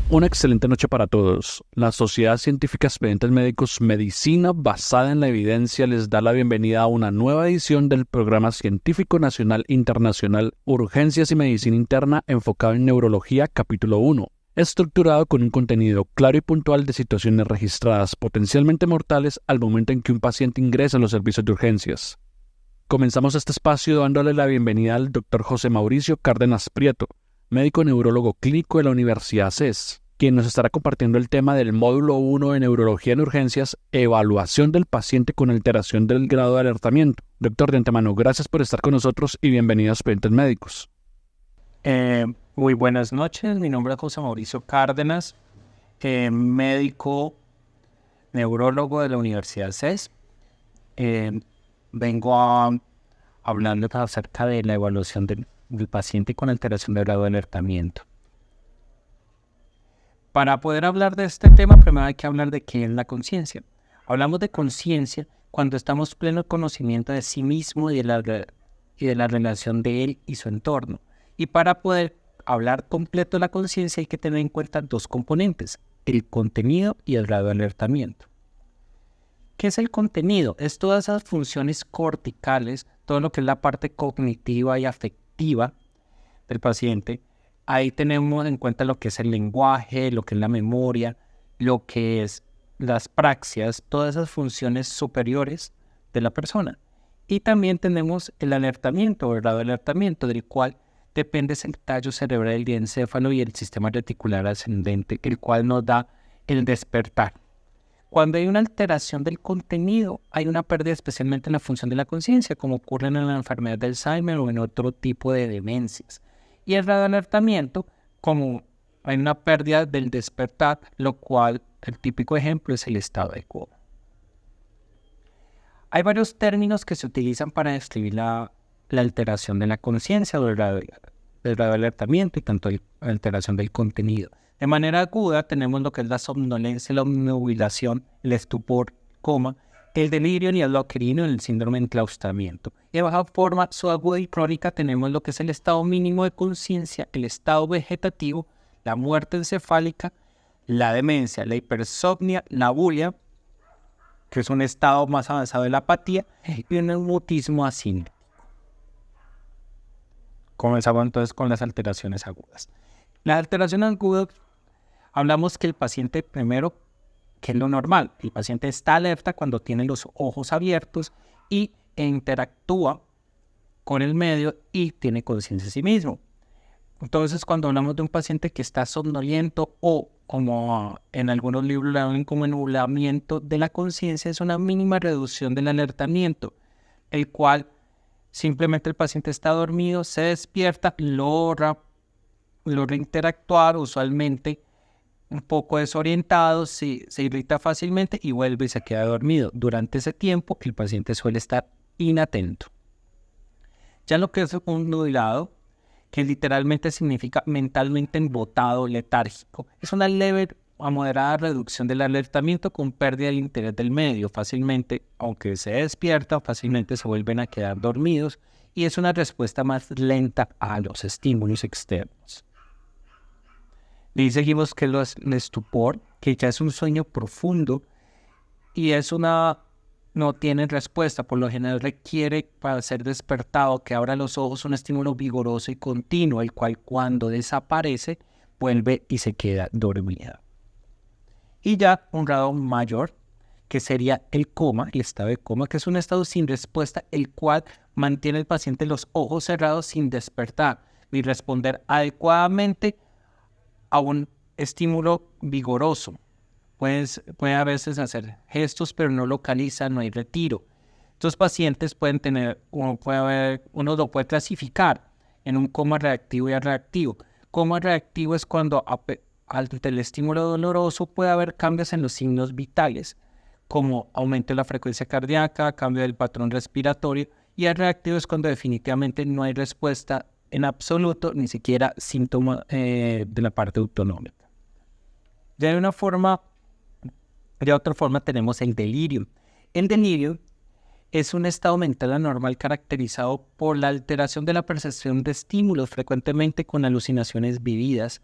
Una excelente noche para todos. La Sociedad Científica Expedientes Médicos Medicina basada en la evidencia les da la bienvenida a una nueva edición del Programa Científico Nacional Internacional Urgencias y Medicina Interna enfocado en Neurología Capítulo 1, estructurado con un contenido claro y puntual de situaciones registradas potencialmente mortales al momento en que un paciente ingresa en los servicios de urgencias. Comenzamos este espacio dándole la bienvenida al Dr. José Mauricio Cárdenas Prieto, médico neurólogo clínico de la Universidad CES, quien nos estará compartiendo el tema del módulo 1 de Neurología en Urgencias, evaluación del paciente con alteración del grado de alertamiento. Doctor, de antemano, gracias por estar con nosotros y bienvenido a Expedientes Médicos. Muy buenas noches, mi nombre es José Mauricio Cárdenas, médico neurólogo de la Universidad CES. Vengo hablando acerca de la evaluación del paciente con alteración del grado de alertamiento. Para poder hablar de este tema, primero hay que hablar de qué es la conciencia. Hablamos de conciencia cuando estamos pleno conocimiento de sí mismo y de la relación de él y su entorno. Y para poder hablar completo de la conciencia hay que tener en cuenta dos componentes, el contenido y el grado de alertamiento. ¿Qué es el contenido? Es todas esas funciones corticales, todo lo que es la parte cognitiva y afectiva del paciente. Ahí tenemos en cuenta lo que es el lenguaje, lo que es la memoria, lo que es las praxias, todas esas funciones superiores de la persona. Y también tenemos el alertamiento, el grado de alertamiento, del cual depende el tallo cerebral del diencéfalo y el sistema reticular ascendente, el cual nos da el despertar. Cuando hay una alteración del contenido, hay una pérdida especialmente en la función de la conciencia, como ocurre en la enfermedad de Alzheimer o en otro tipo de demencias. Y el grado de alertamiento, como hay una pérdida del despertar, lo cual el típico ejemplo es el estado de coma. Hay varios términos que se utilizan para describir la alteración de la conciencia o el grado de alertamiento y tanto la alteración del contenido. De manera aguda tenemos lo que es la somnolencia, la obnubilación, el estupor, coma, el delirio y el loquerino, el síndrome de enclaustramiento. Y de baja forma subaguda y crónica tenemos lo que es el estado mínimo de conciencia, el estado vegetativo, la muerte encefálica, la demencia, la hipersomnia, la bulia, que es un estado más avanzado de la apatía, y un mutismo asíncrono. Comenzamos entonces con las alteraciones agudas. Las alteraciones agudas, hablamos que el paciente primero, que es lo normal, el paciente está alerta cuando tiene los ojos abiertos y interactúa con el medio y tiene conciencia de sí mismo. Entonces, cuando hablamos de un paciente que está somnoliento o, como en algunos libros lo llaman como ennublamiento de la conciencia, es una mínima reducción del alertamiento, el cual simplemente el paciente está dormido, se despierta, logra interactuar, usualmente un poco desorientado, se irrita fácilmente y vuelve y se queda dormido. Durante ese tiempo el paciente suele estar inatento. Ya lo que es un nublado, que literalmente significa mentalmente embotado, letárgico, es una leve a moderada reducción del alertamiento con pérdida del interés del medio. Fácilmente, aunque se despierta, fácilmente se vuelven a quedar dormidos y es una respuesta más lenta a los estímulos externos. Y seguimos que el estupor, que ya es un sueño profundo y no tiene respuesta, por lo general requiere para ser despertado que abra los ojos un estímulo vigoroso y continuo, el cual cuando desaparece vuelve y se queda dormida. Y ya un grado mayor, que sería el coma, el estado de coma, que es un estado sin respuesta, el cual mantiene al paciente los ojos cerrados sin despertar y responder adecuadamente a un estímulo vigoroso. Puede a veces hacer gestos, pero no localiza, no hay retiro. Estos pacientes pueden tener, uno lo puede clasificar en un coma reactivo y reactivo. Coma reactivo es cuando ante el estímulo doloroso puede haber cambios en los signos vitales, como aumento de la frecuencia cardíaca, cambio del patrón respiratorio, y el reactivo es cuando definitivamente no hay respuesta en absoluto, ni siquiera síntoma de la parte autonómica. De otra forma tenemos el delirio. El delirio es un estado mental anormal caracterizado por la alteración de la percepción de estímulos, frecuentemente con alucinaciones vividas,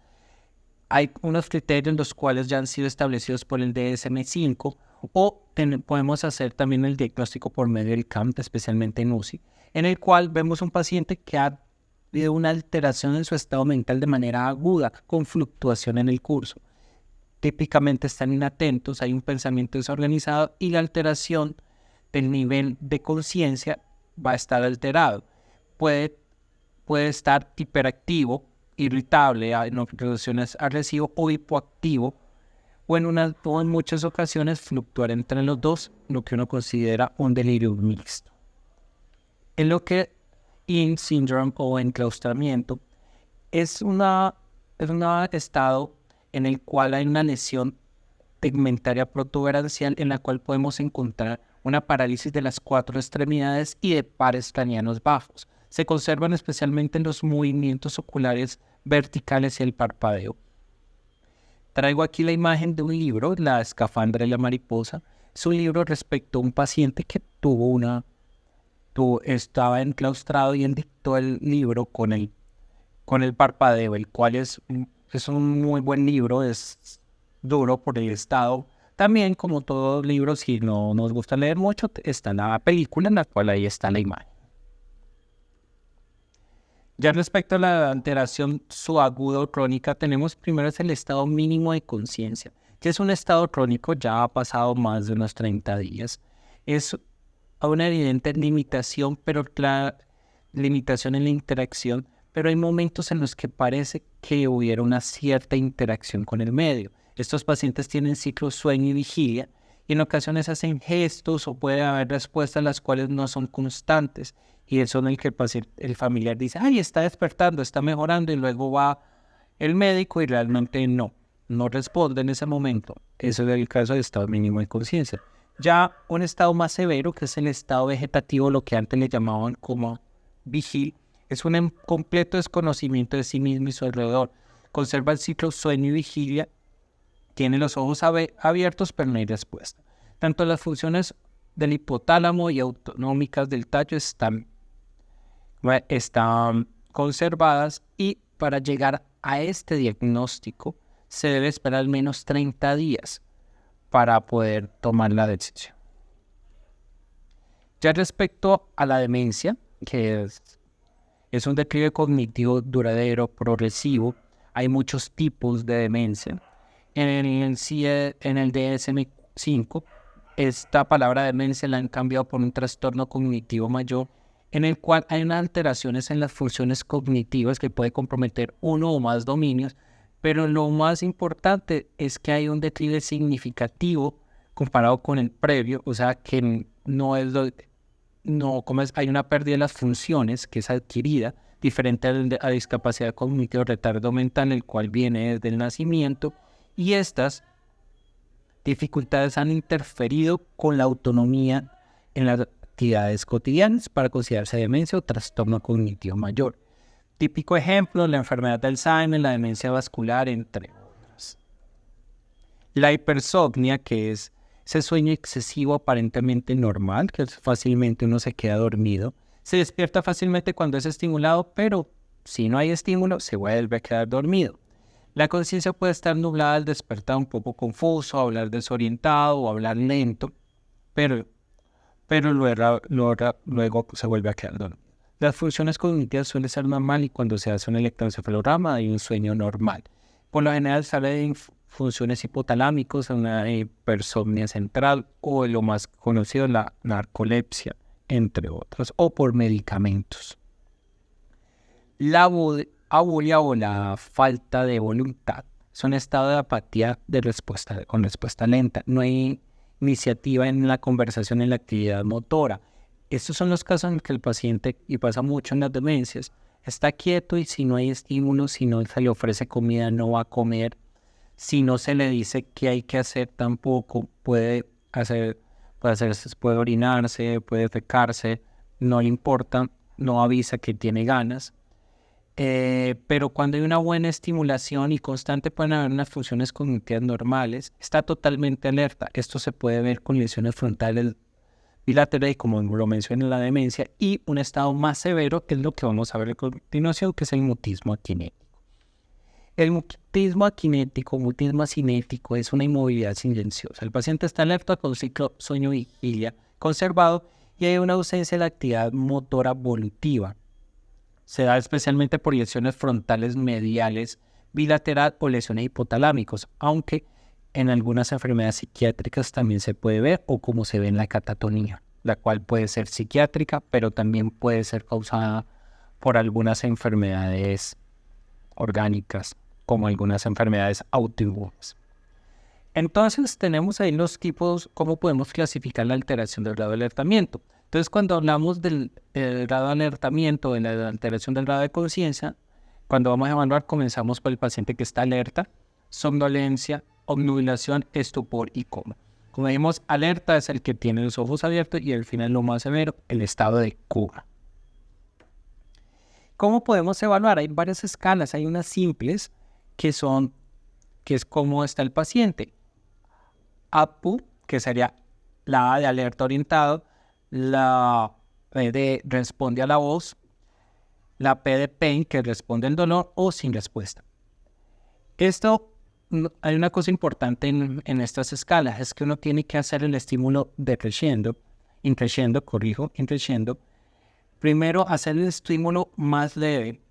hay unos criterios los cuales ya han sido establecidos por el DSM-5 o podemos hacer también el diagnóstico por medio del CAMT, especialmente en UCI, en el cual vemos un paciente que ha tenido una alteración en su estado mental de manera aguda, con fluctuación en el curso. Típicamente están inatentos, hay un pensamiento desorganizado y la alteración del nivel de conciencia va a estar alterado. Puede estar hiperactivo, irritable, en ocasiones agresivo o hipoactivo, o en muchas ocasiones fluctuar entre los dos, lo que uno considera un delirio mixto. En lo que IN síndrome o enclaustramiento es un estado en el cual hay una lesión tegmentaria protuberancial en la cual podemos encontrar una parálisis de las 4 extremidades y de pares craneanos bajos. Se conservan especialmente en los movimientos oculares verticales y el parpadeo. Traigo aquí la imagen de un libro, La escafandra y la mariposa. Es un libro respecto a un paciente que estaba enclaustrado y él dictó el libro con el parpadeo, el cual es un muy buen libro, es duro por el estado. También, como todo libro, si no nos gusta leer mucho, está la película en la cual ahí está la imagen. Ya respecto a la alteración subaguda o crónica, tenemos primero es el estado mínimo de conciencia, que es un estado crónico, ya ha pasado más de unos 30 días. Es una evidente limitación, pero clara limitación en la interacción, pero hay momentos en los que parece que hubiera una cierta interacción con el medio. Estos pacientes tienen ciclos sueño y vigilia, y en ocasiones hacen gestos o puede haber respuestas las cuales no son constantes, y eso en el que el familiar dice, ay, está despertando, está mejorando, y luego va el médico y realmente no responde en ese momento. Eso es el caso de estado mínimo de conciencia. Ya un estado más severo, que es el estado vegetativo, lo que antes le llamaban como vigil, es un completo desconocimiento de sí mismo y su alrededor. Conserva el ciclo sueño y vigilia, tiene los ojos abiertos, pero no hay respuesta. Tanto las funciones del hipotálamo y autonómicas del tallo están conservadas, y para llegar a este diagnóstico se debe esperar al menos 30 días para poder tomar la decisión. Ya respecto a la demencia, que es un declive cognitivo duradero, progresivo, hay muchos tipos de demencia. En el DSM-5, esta palabra demencia la han cambiado por un trastorno cognitivo mayor, en el cual hay unas alteraciones en las funciones cognitivas que puede comprometer uno o más dominios, pero lo más importante es que hay un declive significativo comparado con el previo, o sea que hay una pérdida de las funciones que es adquirida, diferente a discapacidad cognitiva o retardo mental, el cual viene desde el nacimiento, y estas dificultades han interferido con la autonomía en las actividades cotidianas para considerarse demencia o trastorno cognitivo mayor. Típico ejemplo, la enfermedad de Alzheimer, la demencia vascular, entre otras. La hipersomnia, que es ese sueño excesivo aparentemente normal, que fácilmente uno se queda dormido, se despierta fácilmente cuando es estimulado, pero si no hay estímulo, se vuelve a quedar dormido. La conciencia puede estar nublada al despertar, un poco confuso, hablar desorientado o hablar lento, pero luego se vuelve a quedar dormido. Las funciones cognitivas suelen ser normales y cuando se hace un electroencefalograma hay un sueño normal. Por lo general sale de funciones hipotalámicas, una hipersomnia central o lo más conocido, la narcolepsia, entre otras, o por medicamentos. La abulia o la falta de voluntad es un estado de apatía con respuesta lenta. No hay iniciativa en la conversación, en la actividad motora. Estos son los casos en que el paciente, y pasa mucho en las demencias, está quieto y si no hay estímulo, si no se le ofrece comida, no va a comer. Si no se le dice qué hay que hacer, tampoco puede orinarse, puede defecarse, no le importa, no avisa que tiene ganas. Pero cuando hay una buena estimulación y constante pueden haber unas funciones cognitivas normales, está totalmente alerta. Esto se puede ver con lesiones frontales bilaterales, como lo mencioné en la demencia, y un estado más severo, que es lo que vamos a ver a continuación, que es el mutismo aquinético. El mutismo aquinético, mutismo acinético es una inmovilidad silenciosa. El paciente está alerta con ciclo sueño-vigilia conservado y hay una ausencia de la actividad motora evolutiva. Se da especialmente por lesiones frontales mediales, bilateral o lesiones hipotalámicos, aunque en algunas enfermedades psiquiátricas también se puede ver o como se ve en la catatonía, la cual puede ser psiquiátrica, pero también puede ser causada por algunas enfermedades orgánicas, como algunas enfermedades autoinmunes. Entonces tenemos ahí los tipos, cómo podemos clasificar la alteración del grado de alertamiento. Entonces cuando hablamos del grado de alertamiento, de la alteración del grado de conciencia, cuando vamos a evaluar comenzamos por el paciente que está alerta, somnolencia, obnubilación, estupor y coma. Como dijimos, alerta es el que tiene los ojos abiertos y al final lo más severo, el estado de coma. ¿Cómo podemos evaluar? Hay varias escalas, hay unas simples que es cómo está el paciente. APU, que sería la A de alerta orientado, la P de responde a la voz, la P de pain, que responde al dolor o sin respuesta. Hay una cosa importante en estas escalas, es que uno tiene que hacer el estímulo decreciendo, increciendo. Primero, hacer el estímulo más leve,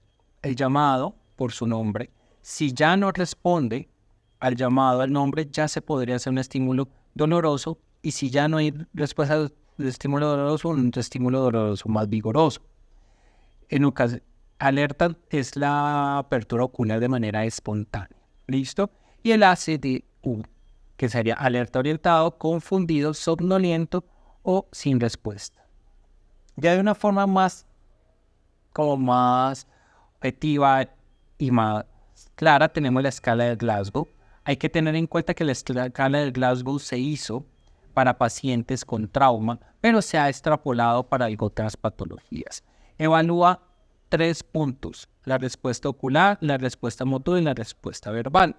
el llamado por su nombre. Si ya no responde al llamado, al nombre, ya se podría hacer un estímulo doloroso. Y si ya no hay respuesta al estímulo doloroso, un estímulo doloroso más vigoroso. En ocasión, alerta es la apertura ocular de manera espontánea. ¿Listo? Y el ACDU, que sería alerta orientado, confundido, somnoliento o sin respuesta. Ya de una forma más objetiva y más clara tenemos la escala de Glasgow. Hay que tener en cuenta que la escala de Glasgow se hizo para pacientes con trauma, pero se ha extrapolado para otras patologías. Evalúa 3 puntos: la respuesta ocular, la respuesta motora y la respuesta verbal.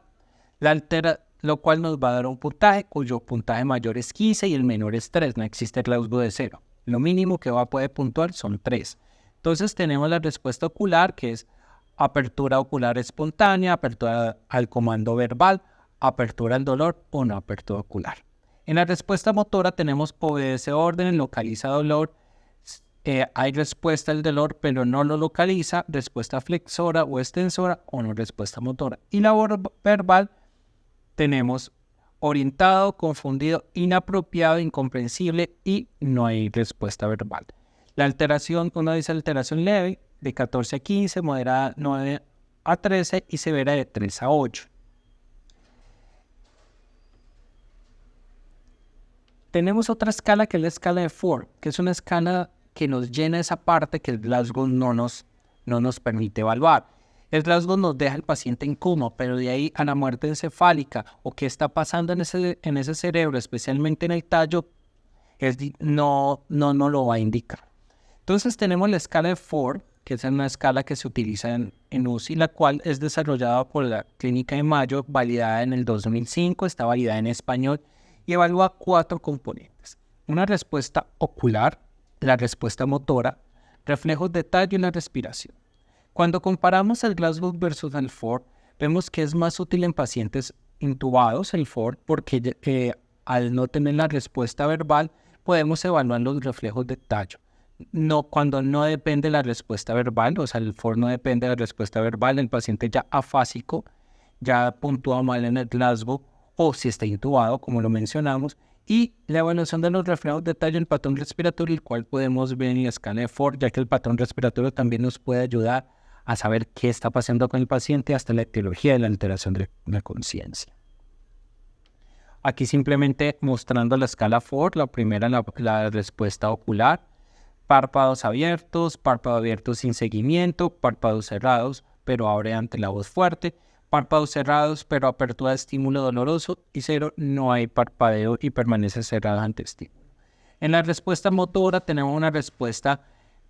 Lo cual nos va a dar un puntaje cuyo puntaje mayor es 15 y el menor es 3. No existe Glasgow de 0. Lo mínimo que va a poder puntuar son 3. Entonces tenemos la respuesta ocular, que es apertura ocular espontánea, apertura al comando verbal, apertura al dolor o no apertura ocular. En la respuesta motora tenemos obedece orden, localiza dolor, hay respuesta al dolor pero no lo localiza, respuesta flexora o extensora o no respuesta motora. Y la verbal tenemos orientado, confundido, inapropiado, incomprensible y no hay respuesta verbal. La alteración, uno dice alteración leve de 14 a 15, moderada 9 a 13 y severa de 3 a 8. Tenemos otra escala que es la escala de Ford, que es una escala que nos llena esa parte que el Glasgow no nos permite evaluar. El Glasgow nos deja al paciente en coma, pero de ahí a la muerte encefálica o qué está pasando en ese cerebro, especialmente en el tallo, no lo va a indicar. Entonces tenemos la escala de Ford, que es una escala que se utiliza en UCI, la cual es desarrollada por la Clínica de Mayo, validada en el 2005, está validada en español y evalúa 4 componentes: una respuesta ocular, la respuesta motora, reflejos de tallo y la respiración. Cuando comparamos el Glasgow versus el Ford, vemos que es más útil en pacientes intubados el Ford porque al no tener la respuesta verbal podemos evaluar los reflejos de tallo. Cuando no depende la respuesta verbal, o sea, el Ford no depende de la respuesta verbal, el paciente ya afásico, ya puntúa mal en el Glasgow o si está intubado, como lo mencionamos, y la evaluación de los reflejos de tallo en el patrón respiratorio, el cual podemos ver en la escala de Ford, ya que el patrón respiratorio también nos puede ayudar a saber qué está pasando con el paciente hasta la etiología de la alteración de la conciencia. Aquí simplemente mostrando la escala Ford, la primera, la respuesta ocular, párpados abiertos sin seguimiento, párpados cerrados, pero abre ante la voz fuerte, párpados cerrados, pero apertura de estímulo doloroso, y 0, no hay parpadeo y permanece cerrado ante estímulo. En la respuesta motora tenemos una respuesta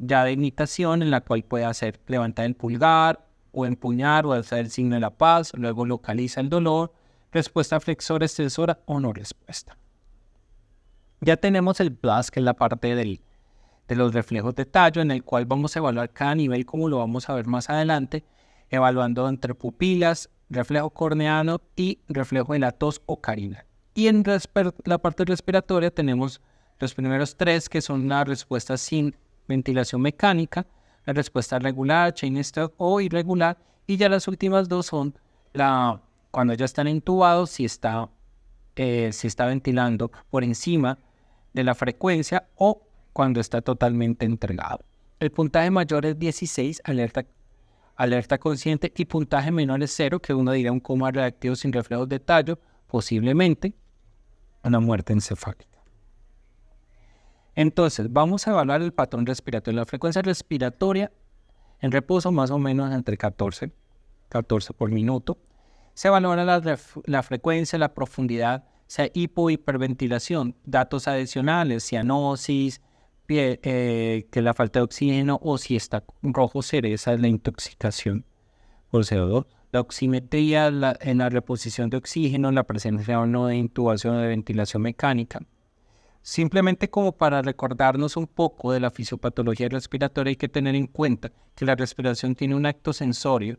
ya de imitación en la cual puede hacer levantar el pulgar o empuñar o hacer el signo de la paz, luego localiza el dolor, respuesta flexora, extensora o no respuesta. Ya tenemos el PLAS, que es la parte de los reflejos de tallo, en el cual vamos a evaluar cada nivel como lo vamos a ver más adelante, evaluando entre pupilas, reflejo corneano y reflejo de la tos o carina. Y en la parte respiratoria tenemos los primeros 3, que son la respuesta sin ventilación mecánica, la respuesta regular, chain stop o irregular, y ya las últimas 2 son cuando ya están intubados, si está ventilando por encima de la frecuencia o cuando está totalmente entregado. El puntaje mayor es 16, alerta consciente, y puntaje menor es 0, que uno diría un coma reactivo sin reflejos de tallo, posiblemente una muerte encefálica. Entonces, vamos a evaluar el patrón respiratorio. La frecuencia respiratoria en reposo más o menos entre 14 por minuto. Se valora la frecuencia, la profundidad, sea hiperventilación, datos adicionales, cianosis, que la falta de oxígeno, o si está rojo cereza, la intoxicación por CO2. La oximetría en la reposición de oxígeno, la presencia o no de intubación o de ventilación mecánica. Simplemente como para recordarnos un poco de la fisiopatología respiratoria, hay que tener en cuenta que la respiración tiene un acto sensorio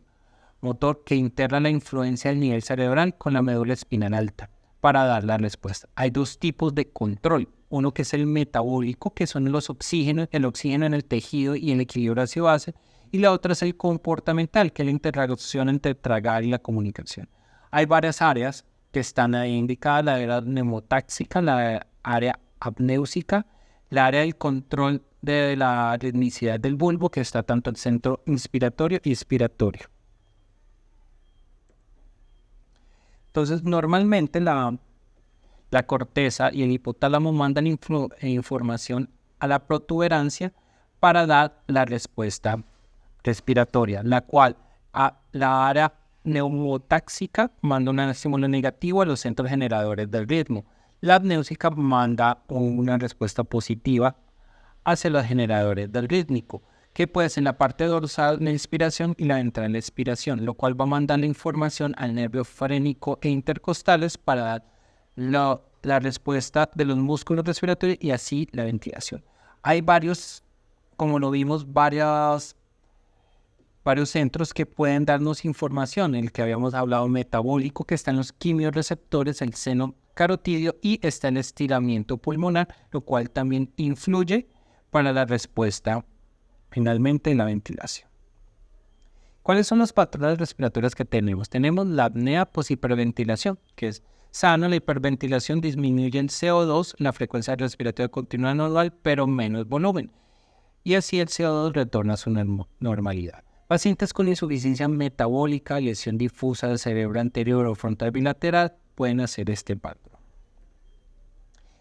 motor que integra la influencia del nivel cerebral con la médula espinal alta para dar la respuesta. Hay 2 tipos de control. Uno que es el metabólico, que son el oxígeno en el tejido y el equilibrio ácido-base, y la otra es el comportamental, que es la interacción entre tragar y la comunicación. Hay varias áreas que están ahí indicadas: la área neumotáxica, la área apnéusica, la área del control de la ritmicidad del bulbo, que está tanto en el centro inspiratorio y expiratorio. Entonces, normalmente la corteza y el hipotálamo mandan información a la protuberancia para dar la respuesta respiratoria, la cual a la área neumotáxica manda un estímulo negativo a los centros generadores del ritmo. La apnéusica manda una respuesta positiva hacia los generadores del rítmico, que puede ser en la parte dorsal en la inspiración y la ventral en la expiración, lo cual va a mandar la información al nervio frénico e intercostales para dar la respuesta de los músculos respiratorios y así la ventilación. Hay varios, como lo vimos, varios centros que pueden darnos información. El que habíamos hablado metabólico, que está en los quimiorreceptores, el seno carotidio, y está el estiramiento pulmonar, lo cual también influye para la respuesta finalmente en la ventilación. ¿Cuáles son los patrones respiratorios que tenemos? Tenemos la apnea poshiperventilación, que es sana. La hiperventilación disminuye el CO2, la frecuencia respiratoria continúa normal, pero menos volumen. Y así el CO2 retorna a su normalidad. Pacientes con insuficiencia metabólica, lesión difusa del cerebro anterior o frontal bilateral pueden hacer este patrón.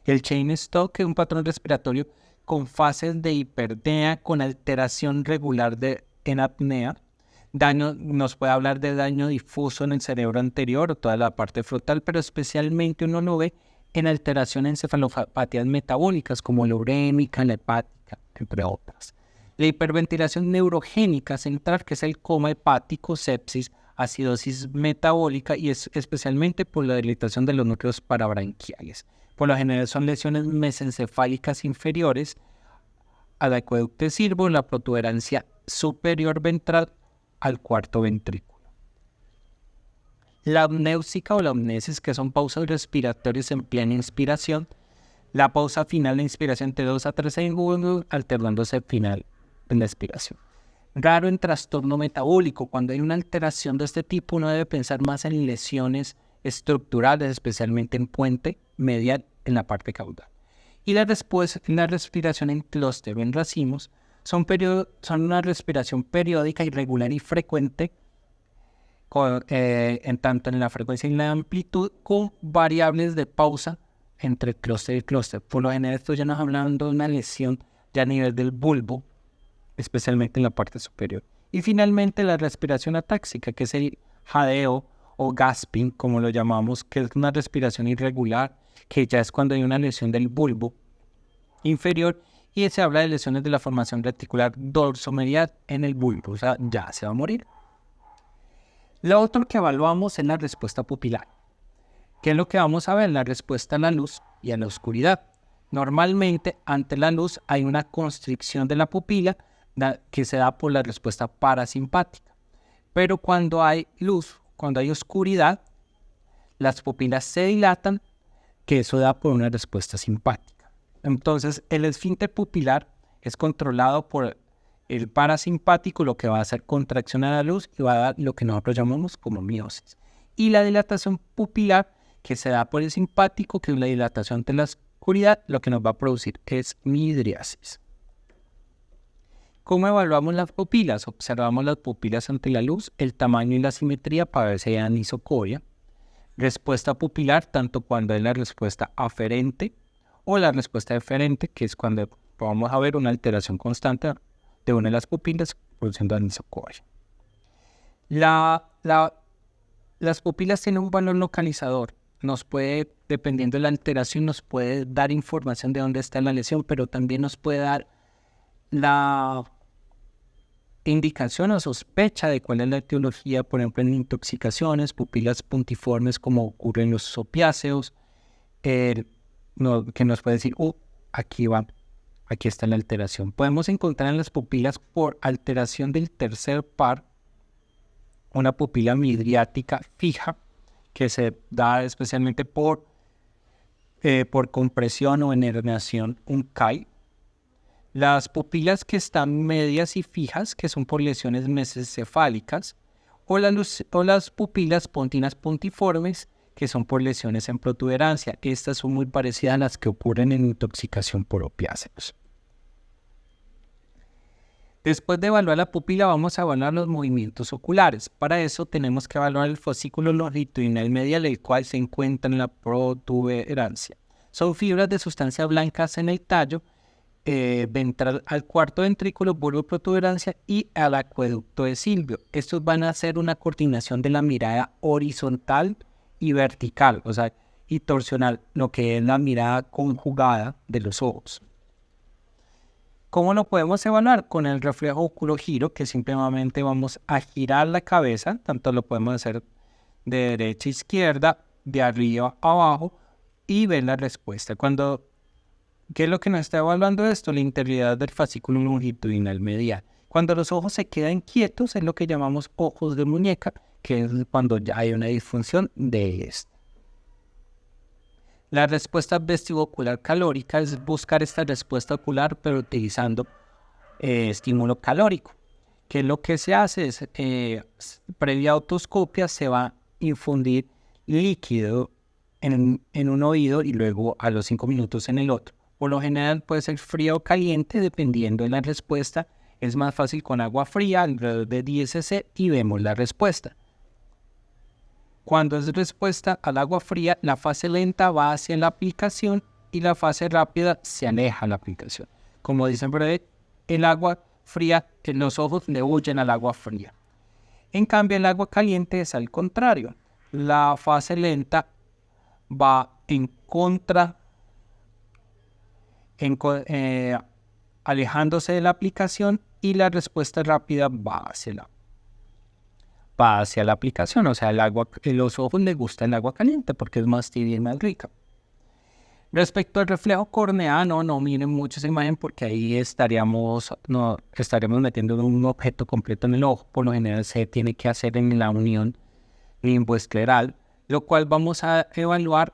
El chain stop, que es un patrón respiratorio con fases de hipernea con alteración regular en apnea. Nos puede hablar de daño difuso en el cerebro anterior o toda la parte frontal, pero especialmente uno lo ve en alteración en encefalopatías metabólicas como la urémica, la hepática, entre otras. La hiperventilación neurogénica central, que es el coma hepático, sepsis, acidosis metabólica, y es especialmente por la dilatación de los núcleos parabranquiales. Por lo general son lesiones mesencefálicas inferiores al acueducto de Silvo, la protuberancia superior ventral al cuarto ventrículo. La apnéusica o la apnesis, que son pausas respiratorias en plena inspiración. La pausa final de inspiración entre 2 a 3 segundos, alternándose final en la expiración. Raro en trastorno metabólico. Cuando hay una alteración de este tipo, uno debe pensar más en lesiones estructurales, especialmente en puente medial en la parte caudal. Y la respiración en clúster o en racimos son una respiración periódica, irregular y frecuente, tanto en la frecuencia y en la amplitud, con variables de pausa entre clúster y clúster. Por lo general, esto ya nos hablando de una lesión ya a nivel del bulbo, especialmente en la parte superior. Y finalmente la respiración atáxica, que es el jadeo o gasping, como lo llamamos, que es una respiración irregular, que ya es cuando hay una lesión del bulbo inferior, y se habla de lesiones de la formación reticular dorsomedial en el bulbo, o sea, ya se va a morir. Lo otro que evaluamos es la respuesta pupilar. ¿Qué es lo que vamos a ver? La respuesta a la luz y a la oscuridad. Normalmente, ante la luz hay una constricción de la pupila que se da por la respuesta parasimpática. Pero cuando hay luz, cuando hay oscuridad, las pupilas se dilatan, que eso da por una respuesta simpática. Entonces, el esfínter pupilar es controlado por el parasimpático, lo que va a hacer contracción a la luz y va a dar lo que nosotros llamamos como miosis. Y la dilatación pupilar, que se da por el simpático, que es la dilatación ante la oscuridad, lo que nos va a producir es midriasis. ¿Cómo evaluamos las pupilas? Observamos las pupilas ante la luz, el tamaño y la simetría para ver si hay anisocoria. Respuesta pupilar, tanto cuando hay la respuesta aferente o la respuesta deferente, que es cuando vamos a ver una alteración constante de una de las pupilas produciendo anisocoria. Las pupilas tienen un valor localizador. Nos puede, dependiendo de la alteración, nos puede dar información de dónde está la lesión, pero también nos puede dar la indicación o sospecha de cuál es la etiología, por ejemplo, en intoxicaciones, pupilas puntiformes como ocurre en los opiáceos, que nos puede decir, aquí está la alteración. Podemos encontrar en las pupilas por alteración del tercer par una pupila midriática fija que se da especialmente por compresión o energización, un CAI. Las pupilas que están medias y fijas, que son por lesiones mesencefálicas, o las pupilas pontinas puntiformes, que son por lesiones en protuberancia. Estas son muy parecidas a las que ocurren en intoxicación por opiáceos. Después de evaluar la pupila, vamos a evaluar los movimientos oculares. Para eso tenemos que evaluar el fascículo longitudinal medial, el cual se encuentra en la protuberancia. Son fibras de sustancia blancas en el tallo ventral al cuarto ventrículo, bulbo protuberancia y al acueducto de Silvio. Estos van a hacer una coordinación de la mirada horizontal y vertical, o sea, y torsional, lo que es la mirada conjugada de los ojos. ¿Cómo lo podemos evaluar? Con el reflejo oculogiro, que simplemente vamos a girar la cabeza, tanto lo podemos hacer de derecha a izquierda, de arriba a abajo, y ver la respuesta. ¿Qué es lo que nos está evaluando esto? La integridad del fascículo longitudinal medial. Cuando los ojos se quedan quietos, es lo que llamamos ojos de muñeca, que es cuando ya hay una disfunción de esto. La respuesta vestibulocular calórica es buscar esta respuesta ocular, pero utilizando estímulo calórico. Que lo que se hace es, previa autoscopia, se va a infundir líquido en un oído y luego a los 5 minutos en el otro. Por lo general puede ser frío o caliente, dependiendo de la respuesta. Es más fácil con agua fría, alrededor de 10 cc, y vemos la respuesta. Cuando es respuesta al agua fría, la fase lenta va hacia la aplicación y la fase rápida se aleja de la aplicación. Como dicen por ahí, el agua fría, los ojos le huyen al agua fría. En cambio, el agua caliente es al contrario. La fase lenta va en contra, alejándose de la aplicación, y la respuesta rápida va hacia la aplicación. O sea, los ojos les gusta el agua caliente porque es más tibia y más rica. Respecto al reflejo corneano, no miren mucho esa imagen porque ahí estaríamos metiendo un objeto completo en el ojo. Por lo general se tiene que hacer en la unión limboescleral, lo cual vamos a evaluar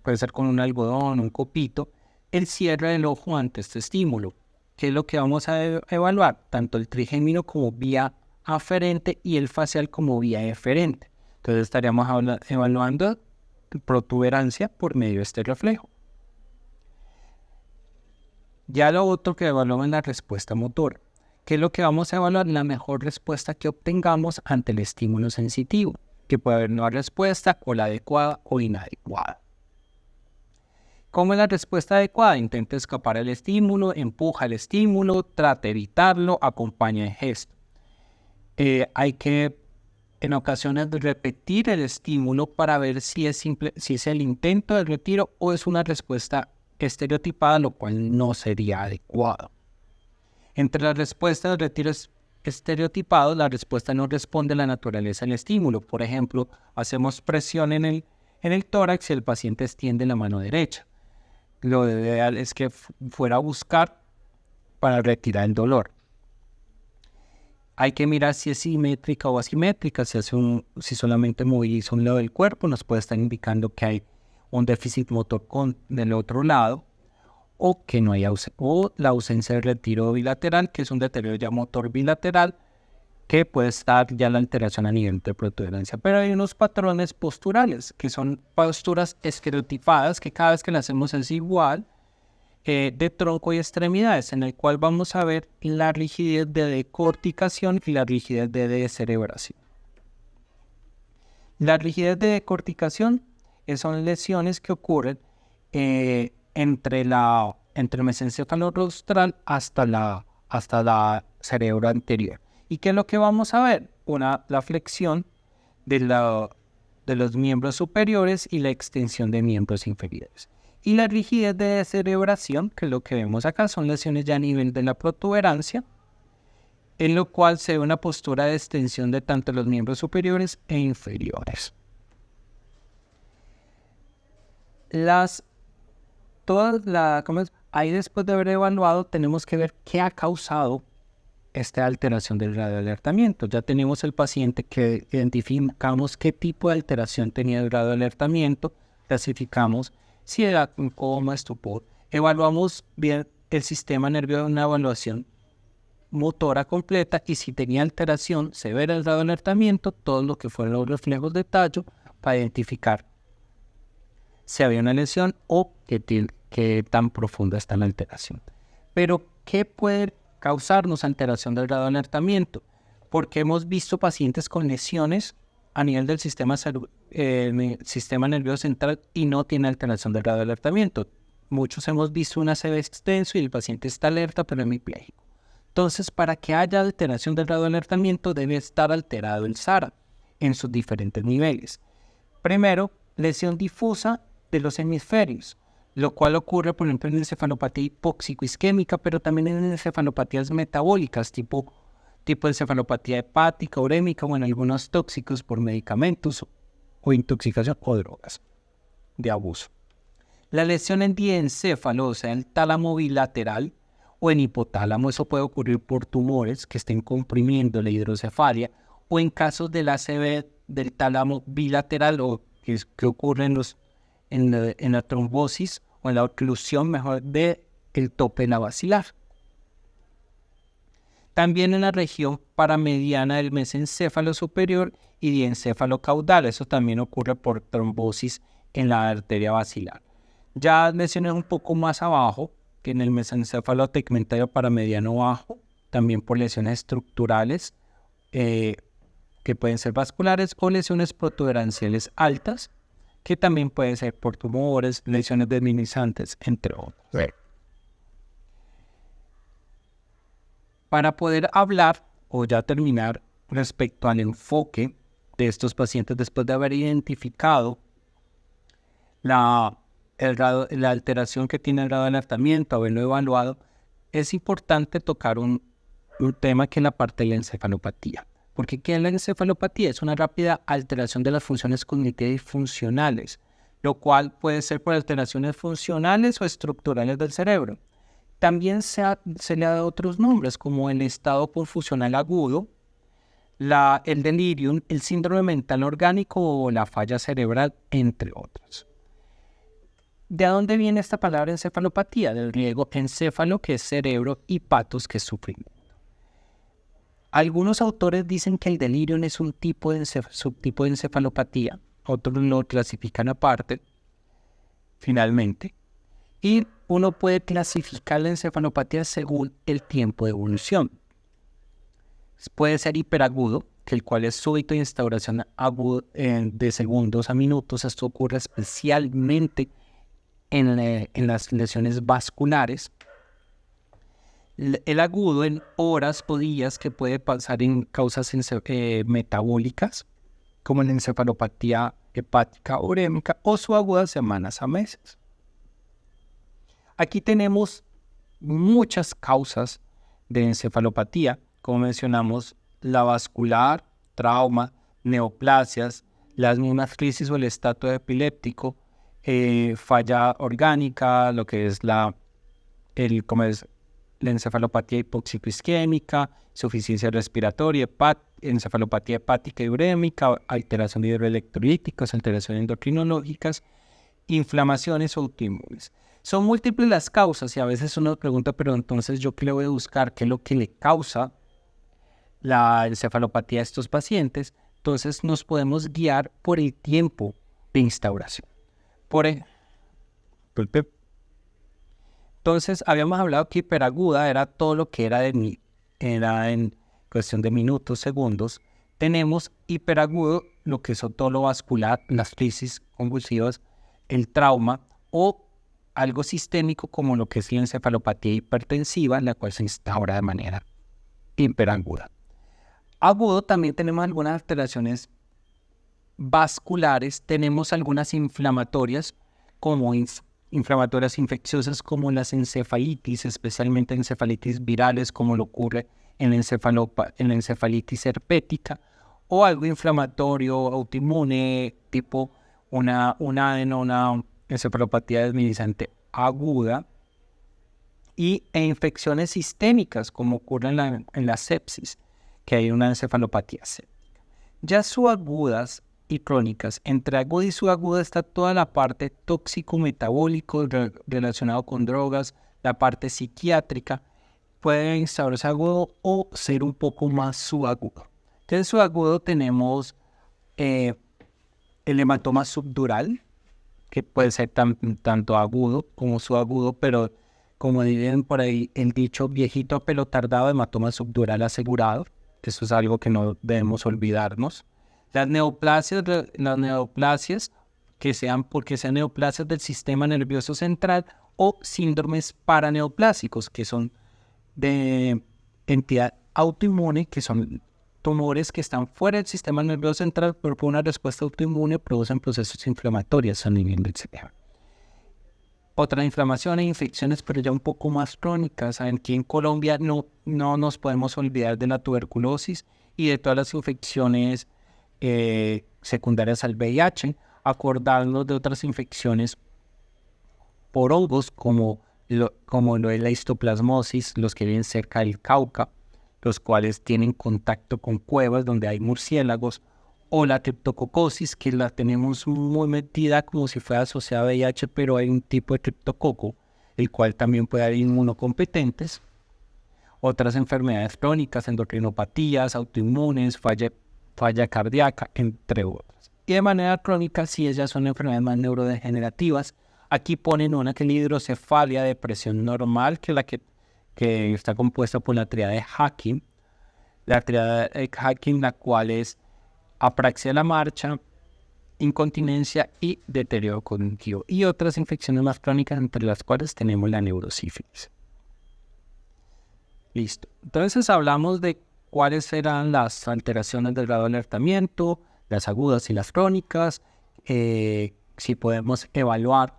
puede ser con un algodón, un copito, el cierre del ojo ante este estímulo. ¿Qué es lo que vamos a evaluar? Tanto el trigémino como vía aferente y el facial como vía eferente. Entonces estaríamos evaluando protuberancia por medio de este reflejo. Ya lo otro que evaluamos es la respuesta motora. ¿Qué es lo que vamos a evaluar? La mejor respuesta que obtengamos ante el estímulo sensitivo, que puede haber una respuesta o la adecuada o inadecuada. ¿Cómo es la respuesta adecuada? Intenta escapar al estímulo, empuja el estímulo, trata de evitarlo, acompaña el gesto. Hay que en ocasiones repetir el estímulo para ver si es el intento de retiro o es una respuesta estereotipada, lo cual no sería adecuado. Entre las respuestas de retiro estereotipado, la respuesta no responde a la naturaleza del estímulo. Por ejemplo, hacemos presión en el tórax y el paciente extiende la mano derecha. Lo ideal es que fuera a buscar para retirar el dolor. Hay que mirar si es simétrica o asimétrica. Si solamente moviliza un lado del cuerpo, nos puede estar indicando que hay un déficit motor del otro lado, o que no hay o la ausencia de retiro bilateral, que es un deterioro ya motor bilateral, que puede estar ya la alteración a nivel de protuberancia. Pero hay unos patrones posturales, que son posturas estereotipadas, que cada vez que las hacemos es igual, de tronco y extremidades, en el cual vamos a ver la rigidez de decorticación y la rigidez de descerebración. La rigidez de decorticación son lesiones que ocurren entre el mesencéfalo rostral hasta la cerebro anterior. ¿Y qué es lo que vamos a ver? La flexión de los miembros superiores y la extensión de miembros inferiores. Y la rigidez de descerebración, que es lo que vemos acá, son lesiones ya a nivel de la protuberancia, en lo cual se ve una postura de extensión de tanto los miembros superiores e inferiores. Ahí después de haber evaluado, tenemos que ver qué ha causado esta alteración del radioalertamiento. Ya tenemos el paciente que identificamos qué tipo de alteración tenía el radioalertamiento, clasificamos si era un coma, estupor, evaluamos bien el sistema nervioso en una evaluación motora completa, y si tenía alteración severa del radioalertamiento, todo lo que fueron los reflejos de tallo para identificar si había una lesión o qué tan profunda está la alteración. Pero, ¿qué puede causarnos alteración del radioalertamiento? Porque hemos visto pacientes con lesiones a nivel del sistema nervioso central y no tiene alteración del radioalertamiento. Muchos hemos visto un ACV extenso y el paciente está alerta pero hemipléjico. Entonces, para que haya alteración del radioalertamiento debe estar alterado el SARA en sus diferentes niveles. Primero, lesión difusa de los hemisferios, lo cual ocurre, por ejemplo, en encefalopatía hipóxico-isquémica, pero también en encefalopatías metabólicas, tipo encefalopatía hepática, urémica, o en algunos tóxicos por medicamentos o intoxicación o drogas de abuso. La lesión en diencéfalo, o sea, en el tálamo bilateral o en hipotálamo, eso puede ocurrir por tumores que estén comprimiendo la hidrocefalia, o en casos del ACV del tálamo bilateral, o que ocurre en la trombosis o en la oclusión mejor del tope basilar. También en la región paramediana del mesencéfalo superior y diencéfalo caudal. Eso también ocurre por trombosis en la arteria basilar. Ya lesiones un poco más abajo, que en el mesencéfalo tegmentario paramediano bajo, también por lesiones estructurales que pueden ser vasculares, o lesiones protuberanciales altas, que también pueden ser por tumores, lesiones desminimizantes, entre otros. Sí. Para poder hablar o ya terminar respecto al enfoque de estos pacientes después de haber identificado la alteración que tiene el radioalertamiento, haberlo evaluado, es importante tocar un tema que es la parte de la encefalopatía. Porque ¿qué es la encefalopatía? Es una rápida alteración de las funciones cognitivas y funcionales, lo cual puede ser por alteraciones funcionales o estructurales del cerebro. También se le ha dado otros nombres, como el estado confusional agudo, el delirium, el síndrome mental orgánico o la falla cerebral, entre otros. ¿De dónde viene esta palabra encefalopatía? Del griego encéfalo, que es cerebro, y patos, que es sufrimiento. Algunos autores dicen que el delirium es un subtipo de encefalopatía, otros lo clasifican aparte, finalmente, y uno puede clasificar la encefalopatía según el tiempo de evolución. Puede ser hiperagudo, que el cual es súbito de instauración aguda de segundos a minutos. Esto ocurre especialmente en las lesiones vasculares. El agudo en horas o días, que puede pasar en causas metabólicas, como en la encefalopatía hepática urémica, o su aguda semanas a meses. Aquí tenemos muchas causas de encefalopatía, como mencionamos, la vascular, trauma, neoplasias, las mismas crisis o el estatus epiléptico, falla orgánica, lo que es la encefalopatía hipóxico-isquémica, insuficiencia respiratoria, encefalopatía hepática y urémica, alteración hidroelectrolíticas, alteraciones endocrinológicas, inflamaciones autoinmunes. Son múltiples las causas y a veces uno pregunta, pero entonces ¿yo qué le voy a buscar? ¿Qué es lo que le causa la encefalopatía a estos pacientes? Entonces nos podemos guiar por el tiempo de instauración. Entonces habíamos hablado que hiperaguda era todo lo que era en cuestión de minutos, segundos. Tenemos hiperagudo, lo que es todo lo vascular, las crisis convulsivas, el trauma o algo sistémico como lo que es la encefalopatía hipertensiva, la cual se instaura de manera hiperaguda. Agudo también tenemos algunas alteraciones vasculares, tenemos algunas inflamatorias como inflamatorias infecciosas como las encefalitis, especialmente encefalitis virales como lo ocurre en la encefalitis herpética, o algo inflamatorio autoinmune tipo una encefalopatía desminimizante aguda e infecciones sistémicas como ocurre en la sepsis, que hay una encefalopatía séptica. Ya subagudas y crónicas, entre aguda y subaguda está toda la parte tóxico-metabólico relacionado con drogas, la parte psiquiátrica, puede instaurarse agudo o ser un poco más subagudo. Entonces subagudo tenemos el hematoma subdural, que puede ser tanto agudo como subagudo, pero como dicen por ahí, el dicho viejito pero tardado, hematoma subdural asegurado. Eso es algo que no debemos olvidarnos. Las neoplasias que sean neoplasias del sistema nervioso central o síndromes paraneoplásicos, que son de entidad autoinmune, que son tumores que están fuera del sistema nervioso central, pero por una respuesta autoinmune producen procesos inflamatorios a nivel del cerebro. Otras inflamaciones e infecciones, pero ya un poco más crónicas. Aquí en Colombia no nos podemos olvidar de la tuberculosis y de todas las infecciones secundarias al VIH, acordarnos de otras infecciones por hongos como lo es la histoplasmosis, los que viven cerca del Cauca, los cuales tienen contacto con cuevas donde hay murciélagos, o la triptococosis, que la tenemos muy metida como si fuera asociada a VIH, pero hay un tipo de triptococo, el cual también puede haber inmunocompetentes. Otras enfermedades crónicas, endocrinopatías, autoinmunes, falla cardíaca, entre otras. Y de manera crónica, si ellas son enfermedades más neurodegenerativas, aquí ponen una que es la hidrocefalia de presión normal, que es la que está compuesta por la tríada de Hacking. La tríada de Hacking, la cual es apraxia de la marcha, incontinencia y deterioro cognitivo. Y otras infecciones más crónicas, entre las cuales tenemos la neurosífilis. Listo. Entonces hablamos de cuáles eran las alteraciones del grado de alertamiento, las agudas y las crónicas, si podemos evaluar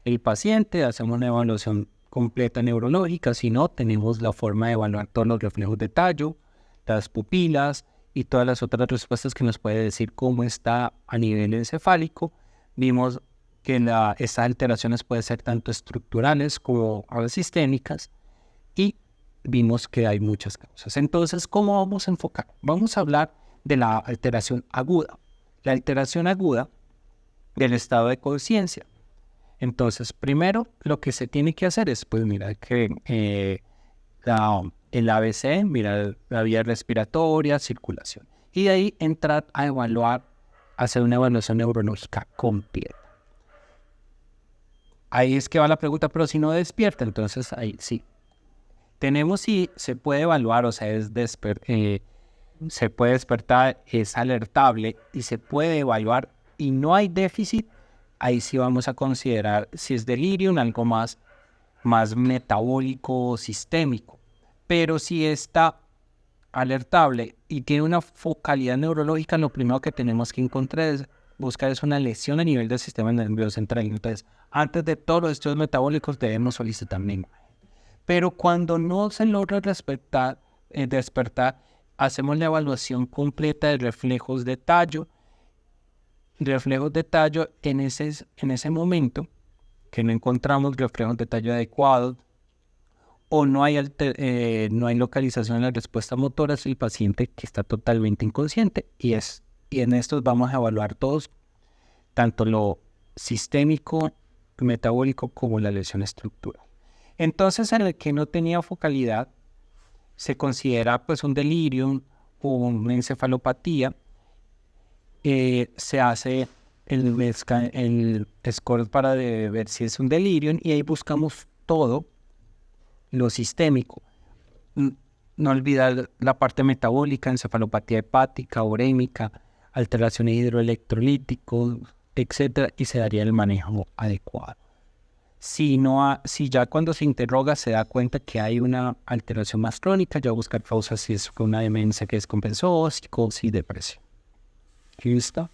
el paciente, hacemos una evaluación completa neurológica, si no, tenemos la forma de evaluar todos los reflejos de tallo, las pupilas y todas las otras respuestas que nos puede decir cómo está a nivel encefálico. Vimos que estas alteraciones pueden ser tanto estructurales como sistémicas y vimos que hay muchas causas. Entonces, ¿cómo vamos a enfocar? Vamos a hablar de la alteración aguda. La alteración aguda del estado de conciencia. Entonces, primero, lo que se tiene que hacer es, pues, mirar que el ABC, mirar la vía respiratoria, circulación. Y de ahí entrar a evaluar, hacer una evaluación neurológica completa. Ahí es que va la pregunta, pero si no despierta, entonces ahí sí. Tenemos si se puede evaluar, o sea, se puede despertar, es alertable y se puede evaluar y no hay déficit, ahí sí vamos a considerar si es delirium, algo más metabólico o sistémico. Pero si está alertable y tiene una focalidad neurológica, lo primero que tenemos que buscar es una lesión a nivel del sistema nervioso central. Entonces, antes de todos los estudios metabólicos debemos solicitar una imagen. Pero cuando no se logra despertar, hacemos la evaluación completa de reflejos de tallo. Reflejos de tallo en ese momento que no encontramos reflejos de tallo adecuados o no hay localización en la respuesta motora, es el paciente que está totalmente inconsciente y en estos vamos a evaluar todos, tanto lo sistémico, metabólico como la lesión estructural. Entonces, en el que no tenía focalidad, se considera pues un delirium o una encefalopatía. Se hace el score para ver si es un delirium y ahí buscamos todo lo sistémico. No olvidar la parte metabólica, encefalopatía hepática, urémica, alteraciones hidroelectrolíticos, etcétera, y se daría el manejo adecuado. Si ya cuando se interroga se da cuenta que hay una alteración más crónica, ya buscar causas si es una demencia que descompensó, psicosis, depresión. ¿Listo?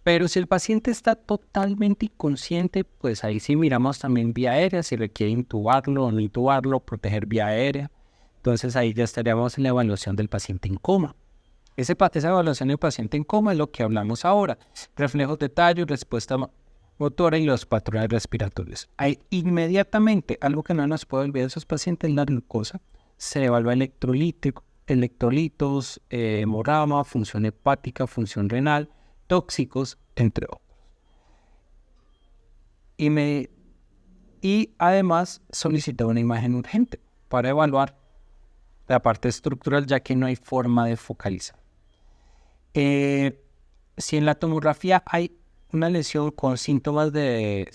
Pero si el paciente está totalmente inconsciente, pues ahí sí miramos también vía aérea, si requiere intubarlo o no intubarlo, proteger vía aérea. Entonces ahí ya estaríamos en la evaluación del paciente en coma. Esa evaluación del paciente en coma es lo que hablamos ahora. Reflejos de tallo, respuesta motora y los patrones respiratorios. Ahí inmediatamente, algo que no nos puede olvidar de esos pacientes es la glucosa. Se evalúa electrolitos, hemograma, función hepática, función renal, tóxicos, entre otros. Y además solicita una imagen urgente para evaluar la parte estructural, ya que no hay forma de focalizar. Si en la tomografía hay una lesión con síntomas de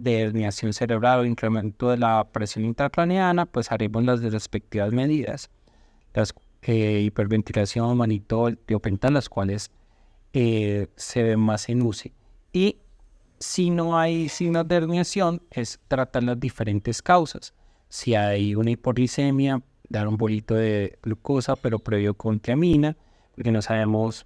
herniación cerebral o incremento de la presión intracraneana, pues haremos las respectivas medidas, las hiperventilación, manitol, tiopental, las cuales se ven más en UCI. Y si no hay signos de herniación, es tratar las diferentes causas. Si hay una hipoglicemia, dar un bolito de glucosa, pero previo con tiamina, porque no sabemos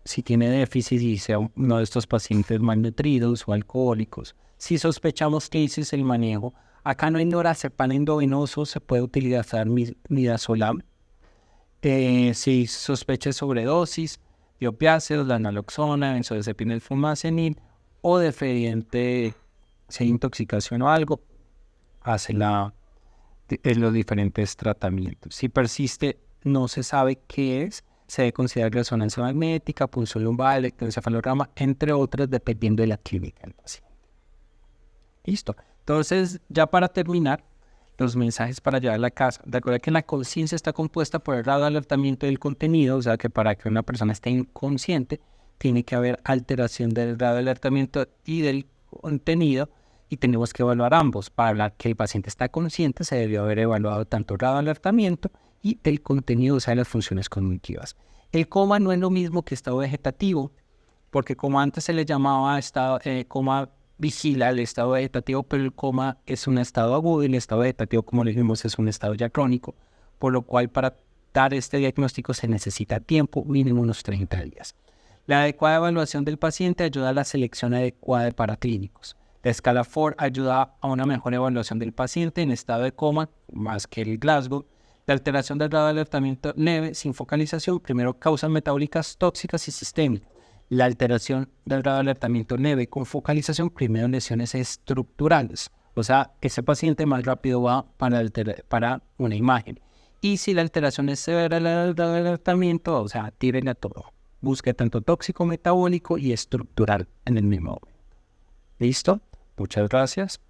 si tiene déficit y sea uno de estos pacientes malnutridos o alcohólicos. Si sospechamos que ese es el manejo, acá no hay norazepam endovenoso, se puede utilizar midazolam. Si sospecha de sobredosis de opiáceos, la naloxona, benzodiazepina, el fumacenil o deferente, si hay intoxicación o algo, hace los diferentes tratamientos. Si persiste, no se sabe qué es, se debe considerar resonancia magnética, punción lumbar, electroencefalograma, entre otras, dependiendo de la clínica del paciente. Listo. Entonces, ya para terminar, los mensajes para llevar a la casa. Recuerda que la conciencia está compuesta por el grado de alertamiento del contenido, o sea que para que una persona esté inconsciente, tiene que haber alteración del grado de alertamiento y del contenido, y tenemos que evaluar ambos. Para hablar que el paciente está consciente, se debió haber evaluado tanto el grado de alertamiento y el contenido, o sea, las funciones cognitivas. El coma no es lo mismo que estado vegetativo, porque como antes se le llamaba coma vigila el estado vegetativo, pero el coma es un estado agudo y el estado vegetativo, como le dijimos, es un estado ya crónico, por lo cual para dar este diagnóstico se necesita tiempo, mínimo unos 30 días. La adecuada evaluación del paciente ayuda a la selección adecuada de paraclínicos. La escala Ford ayuda a una mejor evaluación del paciente en estado de coma, más que el Glasgow. La alteración del grado de alertamiento leve, sin focalización, primero causas metabólicas tóxicas y sistémicas. La alteración del grado de alertamiento leve con focalización, primero lesiones estructurales. O sea, ese paciente más rápido va para una imagen. Y si la alteración es severa del grado de alertamiento, o sea, tírenle a todo. Busque tanto tóxico, metabólico y estructural en el mismo momento. ¿Listo? Muchas gracias.